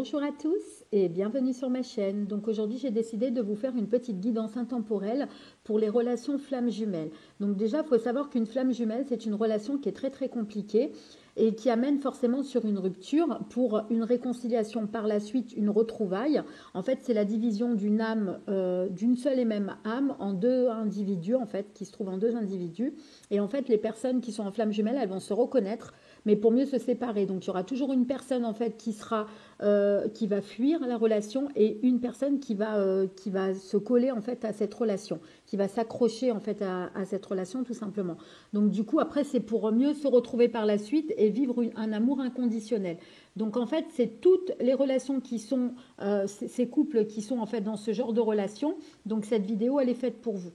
Bonjour à tous et bienvenue sur ma chaîne. Donc aujourd'hui j'ai décidé de vous faire une petite guidance intemporelle pour les relations flammes jumelles. Donc déjà il faut savoir qu'une flamme jumelle c'est une relation qui est très compliquée et qui amène forcément sur une rupture pour une réconciliation par la suite, une retrouvaille. En fait c'est la division d'une âme, d'une seule et même âme en deux individus en fait, qui se trouvent en deux individus. Et en fait les personnes qui sont en flamme jumelle elles vont se reconnaître mais pour mieux se séparer. Donc il y aura toujours une personne en fait qui va fuir la relation et une personne qui va se coller en fait à cette relation, qui va s'accrocher en fait à cette relation tout simplement. Donc du coup après c'est pour mieux se retrouver par la suite et vivre un amour inconditionnel. Donc en fait c'est toutes les relations qui sont, ces couples qui sont en fait dans ce genre de relation. Donc cette vidéo elle est faite pour vous.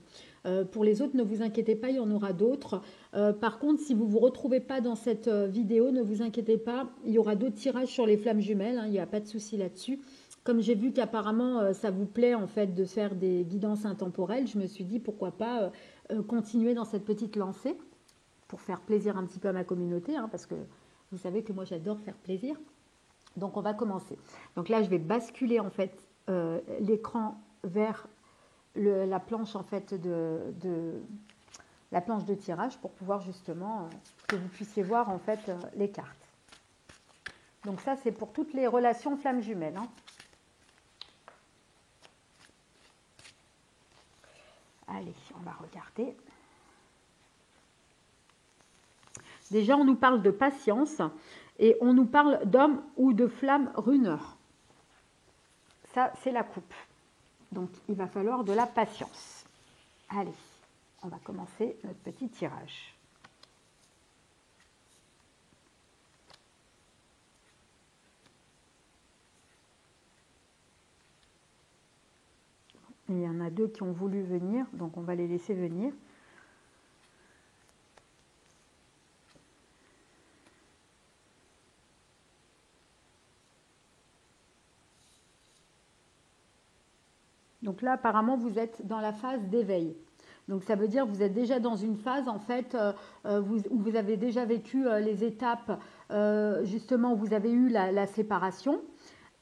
Pour les autres, ne vous inquiétez pas, il y en aura d'autres. Par contre, si vous ne vous retrouvez pas dans cette vidéo, ne vous inquiétez pas, il y aura d'autres tirages sur les flammes jumelles, hein, il n'y a pas de souci là-dessus. Comme j'ai vu qu'apparemment ça vous plaît en fait de faire des guidances intemporelles, je me suis dit pourquoi pas continuer dans cette petite lancée pour faire plaisir un petit peu à ma communauté, hein, parce que vous savez que moi j'adore faire plaisir. Donc on va commencer. Donc là je vais basculer en fait l'écran vers la planche en fait la planche de tirage pour pouvoir justement que vous puissiez voir en fait les cartes. Donc ça c'est pour toutes les relations flammes jumelles, hein. Allez, on va regarder. Déjà on nous parle de patience et on nous parle d'homme ou de flamme runeur. Ça c'est la coupe. Donc il va falloir de la patience. Allez, on va commencer notre petit tirage. Il y en a deux qui ont voulu venir, donc on va les laisser venir. Donc là, apparemment, vous êtes dans la phase d'éveil. Donc ça veut dire que vous êtes déjà dans une phase, en fait, où vous avez déjà vécu les étapes, justement, où vous avez eu la séparation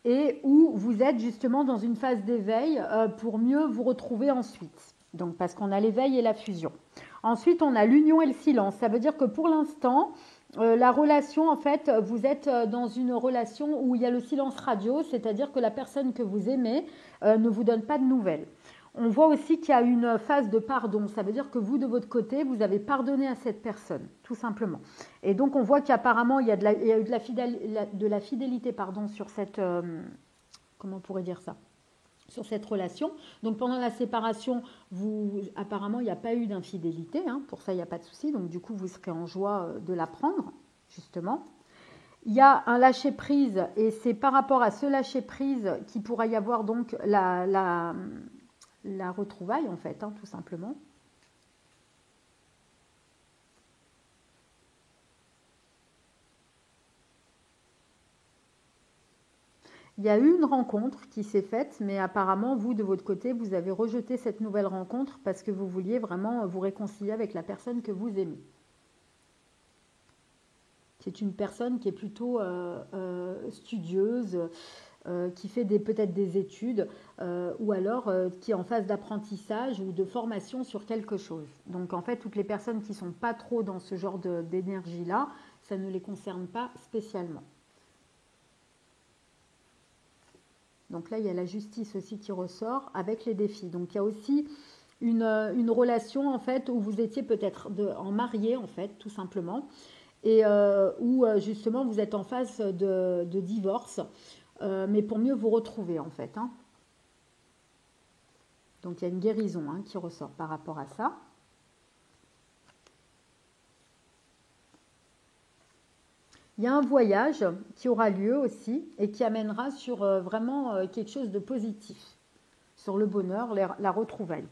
et où vous êtes justement dans une phase d'éveil pour mieux vous retrouver ensuite. Donc parce qu'on a l'éveil et la fusion. Ensuite, on a l'union et le silence. Ça veut dire que pour l'instant, la relation, en fait, vous êtes dans une relation où il y a le silence radio, c'est-à-dire que la personne que vous aimez ne vous donne pas de nouvelles. On voit aussi qu'il y a une phase de pardon. Ça veut dire que vous, de votre côté, vous avez pardonné à cette personne, tout simplement. Et donc, on voit qu'apparemment, il y a eu de la fidélité pardon, sur cette... comment on pourrait dire ça ? Sur cette relation. Donc pendant la séparation, apparemment il n'y a pas eu d'infidélité, hein, pour ça il n'y a pas de souci, donc du coup vous serez en joie de l'apprendre, justement. Il y a un lâcher prise et c'est par rapport à ce lâcher prise qu'il pourra y avoir donc la retrouvaille en fait, hein, tout simplement. Il y a eu une rencontre qui s'est faite, mais apparemment, vous, de votre côté, vous avez rejeté cette nouvelle rencontre parce que vous vouliez vraiment vous réconcilier avec la personne que vous aimez. C'est une personne qui est plutôt studieuse, qui fait peut-être des études, ou alors qui est en phase d'apprentissage ou de formation sur quelque chose. Donc en fait, toutes les personnes qui ne sont pas trop dans ce genre d'énergie-là, ça ne les concerne pas spécialement. Donc là, il y a la justice aussi qui ressort avec les défis. Donc il y a aussi une relation en fait où vous étiez peut-être en marié en fait, tout simplement, et où justement vous êtes en phase de divorce, mais pour mieux vous retrouver en fait, hein. Donc il y a une guérison, hein, qui ressort par rapport à ça. Il y a un voyage qui aura lieu aussi et qui amènera sur vraiment quelque chose de positif, sur le bonheur, la retrouvaille.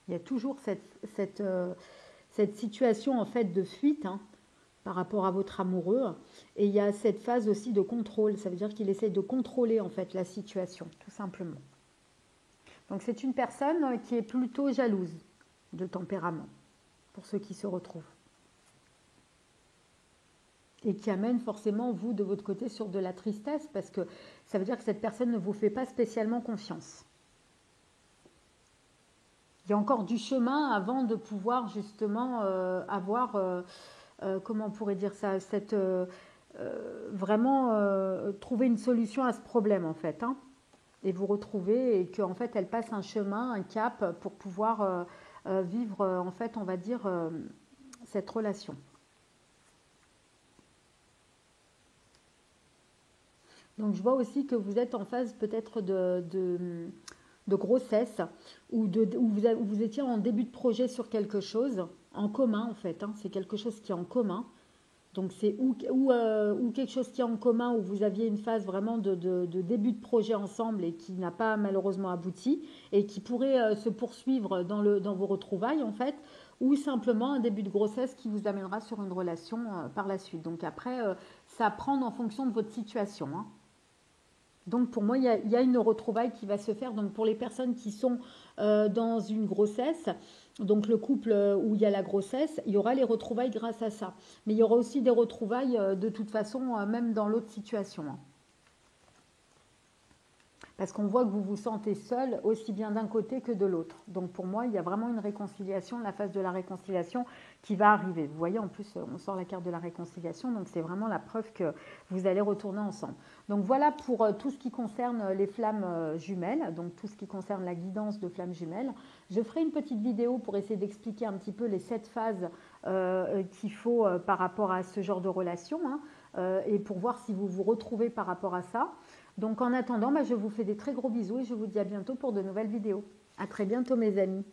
Il y a toujours cette situation en fait de fuite, hein, par rapport à votre amoureux. Et il y a cette phase aussi de contrôle. Ça veut dire qu'il essaie de contrôler en fait la situation, tout simplement. Donc c'est une personne qui est plutôt jalouse de tempérament, pour ceux qui se retrouvent. et qui amène forcément vous de votre côté sur de la tristesse parce que ça veut dire que cette personne ne vous fait pas spécialement confiance. Il y a encore du chemin avant de pouvoir justement avoir, comment on pourrait dire ça, vraiment trouver une solution à ce problème en fait, hein, et vous retrouver et qu'en fait elle passe un chemin, un cap pour pouvoir vivre en fait on va dire cette relation. Donc je vois aussi que vous êtes en phase peut-être de grossesse ou où vous étiez en début de projet sur quelque chose en commun en fait, hein, c'est quelque chose qui est en commun. Donc c'est ou quelque chose qui est en commun où vous aviez une phase vraiment de début de projet ensemble et qui n'a pas malheureusement abouti et qui pourrait se poursuivre dans vos retrouvailles en fait, ou simplement un début de grossesse qui vous amènera sur une relation par la suite. Donc après, ça à prendre en fonction de votre situation, hein. Donc pour moi, il y a une retrouvaille qui va se faire. Donc pour les personnes qui sont dans une grossesse, donc le couple où il y a la grossesse, il y aura les retrouvailles grâce à ça. Mais il y aura aussi des retrouvailles de toute façon, même dans l'autre situation, hein. Parce qu'on voit que vous vous sentez seul aussi bien d'un côté que de l'autre. Donc pour moi, il y a vraiment une réconciliation, la phase de la réconciliation qui va arriver. Vous voyez, en plus, on sort la carte de la réconciliation, donc c'est vraiment la preuve que vous allez retourner ensemble. Donc voilà pour tout ce qui concerne les flammes jumelles, donc tout ce qui concerne la guidance de flammes jumelles. Je ferai une petite vidéo pour essayer d'expliquer un petit peu les 7 phases qu'il faut par rapport à ce genre de relation, hein, et pour voir si vous vous retrouvez par rapport à ça. Donc en attendant, je vous fais des très gros bisous et je vous dis à bientôt pour de nouvelles vidéos. À très bientôt mes amis.